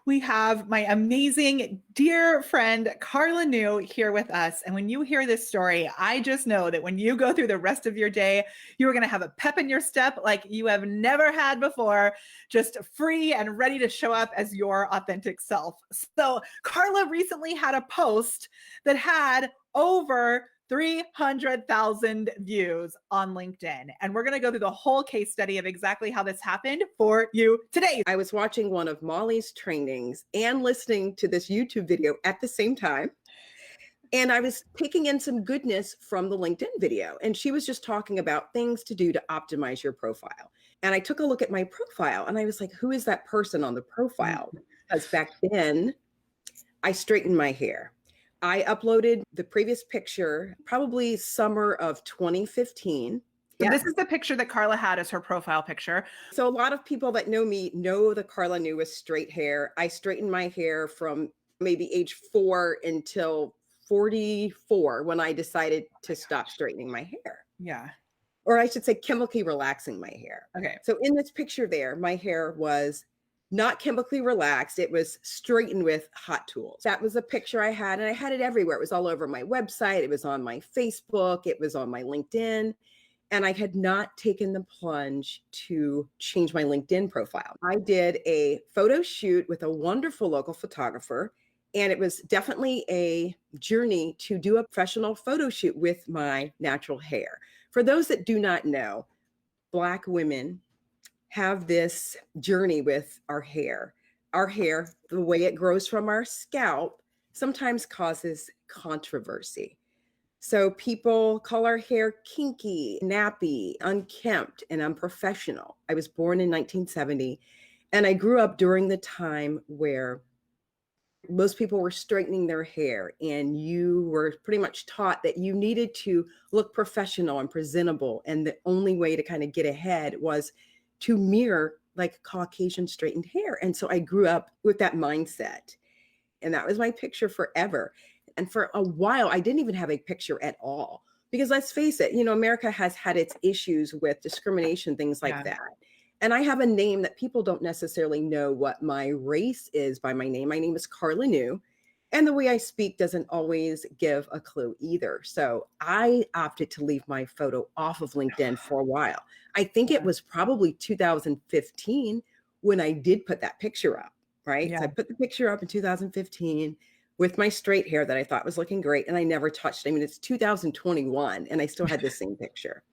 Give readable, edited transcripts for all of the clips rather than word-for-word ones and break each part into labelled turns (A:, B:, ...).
A: we have my amazing dear friend Carla New here with us. And when you hear this story, I just know that when you go through the rest of your day, you are going to have a pep in your step like you have never had before, just free and ready to show up as your authentic self. So, Carla recently had a post that had over 300,000 views on LinkedIn. And we're going to go through the whole case study of exactly how this happened for you today.
B: I was watching one of Molly's trainings and listening to this YouTube video at the same time. And I was taking in some goodness from the LinkedIn video. And she was just talking about things to do to optimize your profile. And I took a look at my profile and I was like, who is that person on the profile? Because back then I straightened my hair. I uploaded the previous picture, probably summer of 2015.
A: So this is the picture that Carla had as her profile picture.
B: So a lot of people that know me know the Carla New with straight hair. I straightened my hair from maybe age 4 until 44 when I decided to stop straightening my hair.
A: Yeah.
B: Or I should say chemically relaxing my hair.
A: Okay.
B: So in this picture there, my hair was not chemically relaxed. It was straightened with hot tools. That was a picture I had, and I had it everywhere. It was all over my website. It was on my Facebook. It was on my LinkedIn. And I had not taken the plunge to change my LinkedIn profile. I did a photo shoot with a wonderful local photographer, and it was definitely a journey to do a professional photo shoot with my natural hair. For those that do not know, Black women have this journey with our hair. Our hair, the way it grows from our scalp, sometimes causes controversy. So people call our hair kinky, nappy, unkempt, and unprofessional. I was born in 1970, and I grew up during the time where most people were straightening their hair, and you were pretty much taught that you needed to look professional and presentable. And the only way to kind of get ahead was to mirror like Caucasian straightened hair. And so I grew up with that mindset. And that was my picture forever. And for a while, I didn't even have a picture at all. Because let's face it, America has had its issues with discrimination, things like that. And I have a name that people don't necessarily know what my race is by my name. My name is Carla New. And the way I speak doesn't always give a clue either. So I opted to leave my photo off of LinkedIn for a while. I think it was probably 2015 when I did put that picture up, right?
A: Yeah.
B: So I put the picture up in 2015 with my straight hair that I thought was looking great, and I never touched it. I mean, it's 2021 and I still had the same picture.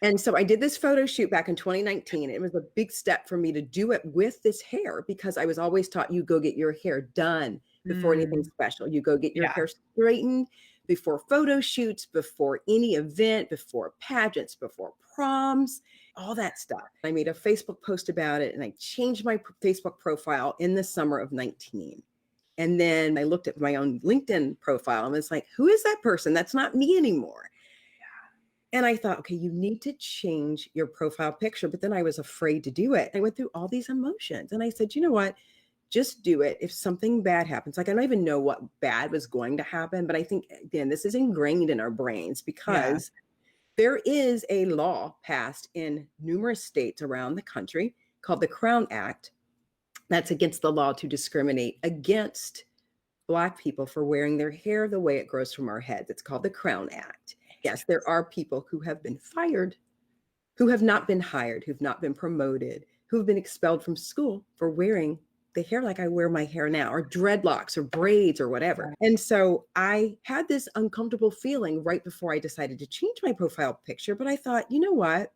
B: And so I did this photo shoot back in 2019. It was a big step for me to do it with this hair because I was always taught you go get your hair done before anything special. You go get your hair straightened before photo shoots, before any event, before pageants, before proms, all that stuff. I made a Facebook post about it, and I changed my Facebook profile in the summer of 19. And then I looked at my own LinkedIn profile and was like, who is that person? That's not me anymore. And I thought, okay, you need to change your profile picture. But then I was afraid to do it. I went through all these emotions and I said, you know what? Just do it. If something bad happens, like I don't even know what bad was going to happen. But I think, again, this is ingrained in our brains because there is a law passed in numerous states around the country called the Crown Act. That's against the law to discriminate against Black people for wearing their hair the way it grows from our heads. It's called the Crown Act. Yes, there are people who have been fired, who have not been hired, who've not been promoted, who've been expelled from school for wearing the hair like I wear my hair now, or dreadlocks or braids or whatever. And so I had this uncomfortable feeling right before I decided to change my profile picture. But I thought, you know what?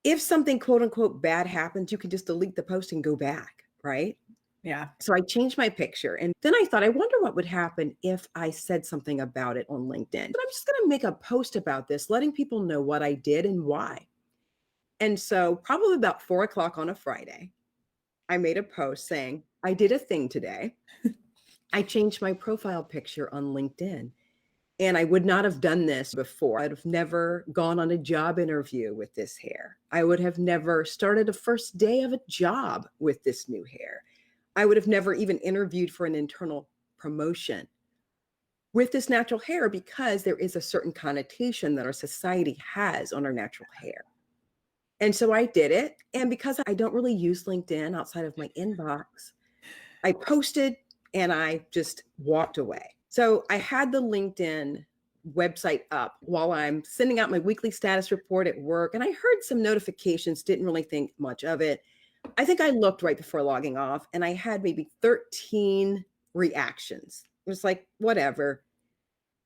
B: If something quote unquote bad happens, you can just delete the post and go back, right?
A: Yeah.
B: So I changed my picture. And then I thought, I wonder what would happen if I said something about it on LinkedIn. But I'm just going to make a post about this, letting people know what I did and why. And so probably about 4 o'clock on a Friday, I made a post saying, I did a thing today. I changed my profile picture on LinkedIn. And I would not have done this before. I'd have never gone on a job interview with this hair. I would have never started a first day of a job with this new hair. I would have never even interviewed for an internal promotion with this natural hair because there is a certain connotation that our society has on our natural hair. And so I did it. And because I don't really use LinkedIn outside of my inbox, I posted and I just walked away. So I had the LinkedIn website up while I'm sending out my weekly status report at work. And I heard some notifications, didn't really think much of it. I think I looked right before logging off and I had maybe 13 reactions. It was like, whatever.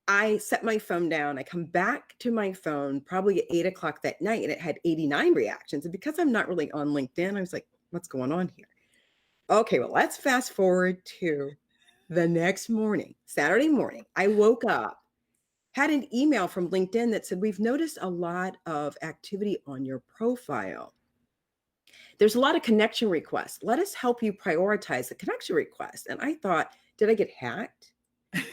B: I set my phone down. I come back to my phone probably at 8 o'clock that night and it had 89 reactions. And because I'm not really on LinkedIn, I was like, what's going on here? Okay, well, let's fast forward to the next morning, Saturday morning. I woke up, had an email from LinkedIn that said, we've noticed a lot of activity on your profile. There's a lot of connection requests. Let us help you prioritize the connection request. And I thought, did I get hacked?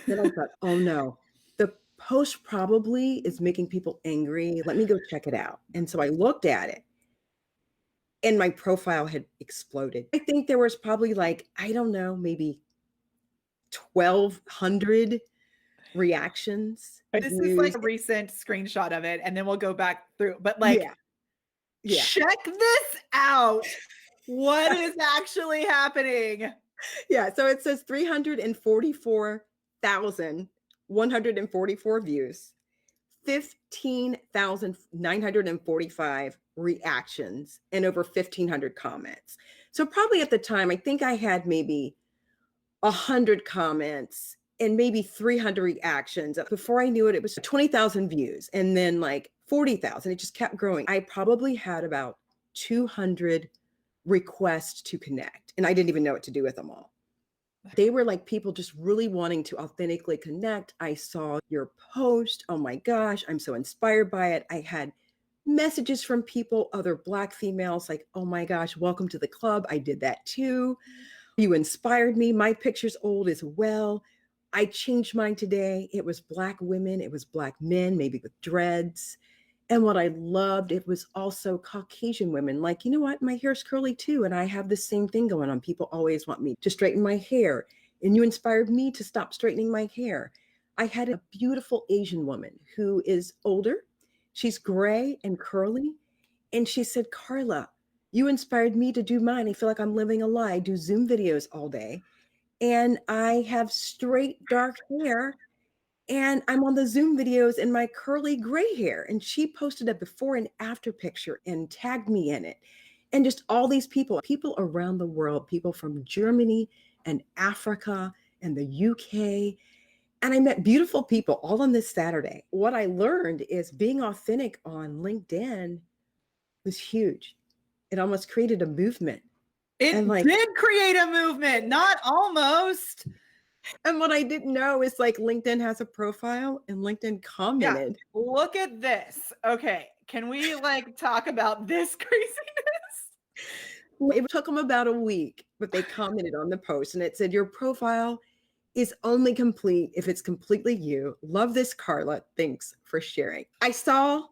B: Then I thought, oh no, the post probably is making people angry. Let me go check it out. And so I looked at it and my profile had exploded. I think there was probably like, I don't know, maybe 1,200 reactions.
A: This is like a recent screenshot of it, and then we'll go back through. But like,
B: yeah.
A: check this out. What is actually happening?
B: Yeah. So it says 344,144 views, 15,945 reactions, and over 1,500 comments. So probably at the time, I think I had maybe 100 comments and maybe 300 reactions. Before I knew it, it was 20,000 views and then like 40,000. It just kept growing. I probably had about 200 requests to connect, and I didn't even know what to do with them all. They were like people just really wanting to authentically connect. I saw your post. Oh my gosh, I'm so inspired by it. I had messages from people, other Black females, like, oh my gosh, welcome to the club. I did that too. You inspired me. My picture's old as well. I changed mine today. It was Black women. It was Black men, maybe with dreads. And what I loved, it was also Caucasian women. Like, you know what? My hair's curly too. And I have the same thing going on. People always want me to straighten my hair. And you inspired me to stop straightening my hair. I had a beautiful Asian woman who is older. She's gray and curly. And she said, Carla, you inspired me to do mine. I feel like I'm living a lie. I do Zoom videos all day. And I have straight dark hair. And I'm on the Zoom videos in my curly gray hair. And she posted a before and after picture and tagged me in it. And just all these people around the world, people from Germany and Africa and the UK. And I met beautiful people all on this Saturday. What I learned is being authentic on LinkedIn was huge. It almost created a movement.
A: It did create a movement, not almost.
B: And what I didn't know is like LinkedIn has a profile and LinkedIn commented.
A: Yeah. Look at this. Okay. Can we like talk about this craziness?
B: It took them about a week, but they commented on the post and it said, your profile is only complete if it's completely you. Love this, Carla. Thanks for sharing. I saw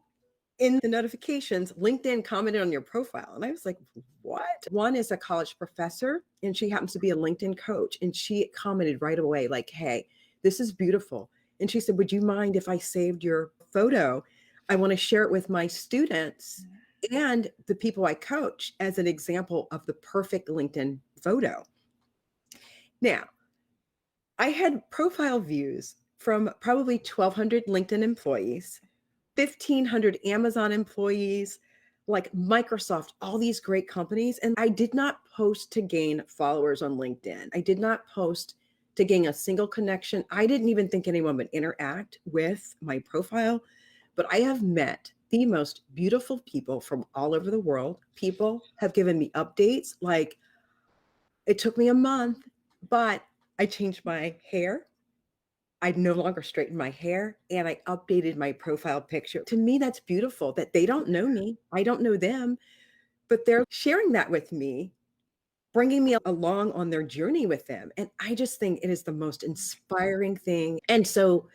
B: in the notifications, LinkedIn commented on your profile. And I was like, what? One is a college professor, and she happens to be a LinkedIn coach. And she commented right away, like, hey, this is beautiful. And she said, would you mind if I saved your photo? I want to share it with my students and the people I coach as an example of the perfect LinkedIn photo. Now, I had profile views from probably 1,200 LinkedIn employees, 1,500 Amazon employees, like Microsoft, all these great companies. And I did not post to gain followers on LinkedIn. I did not post to gain a single connection. I didn't even think anyone would interact with my profile, but I have met the most beautiful people from all over the world. People have given me updates. Like, it took me a month, but I changed my hair. I no longer straighten my hair, and I updated my profile picture. To me, that's beautiful that they don't know me. I don't know them, but they're sharing that with me, bringing me along on their journey with them. And I just think it is the most inspiring thing. And so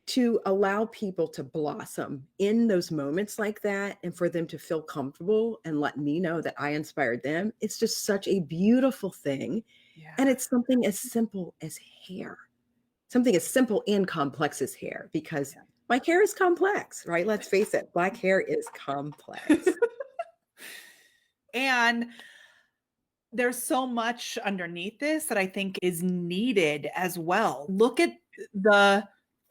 B: to allow people to blossom in those moments like that and for them to feel comfortable and let me know that I inspired them, it's just such a beautiful thing.
A: Yeah.
B: And it's something as simple as hair. Something as simple and complex as hair, because my hair is complex, right? Let's face it, Black hair is complex.
A: And there's so much underneath this that I think is needed as well. Look at the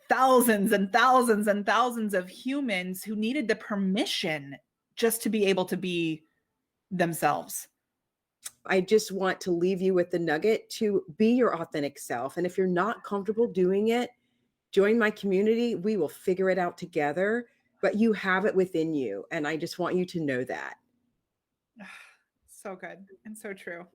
A: thousands and thousands and thousands of humans who needed the permission just to be able to be themselves.
B: I just want to leave you with the nugget to be your authentic self. And if you're not comfortable doing it, join my community. We will figure it out together, but you have it within you. And I just want you to know that.
A: So good and so true.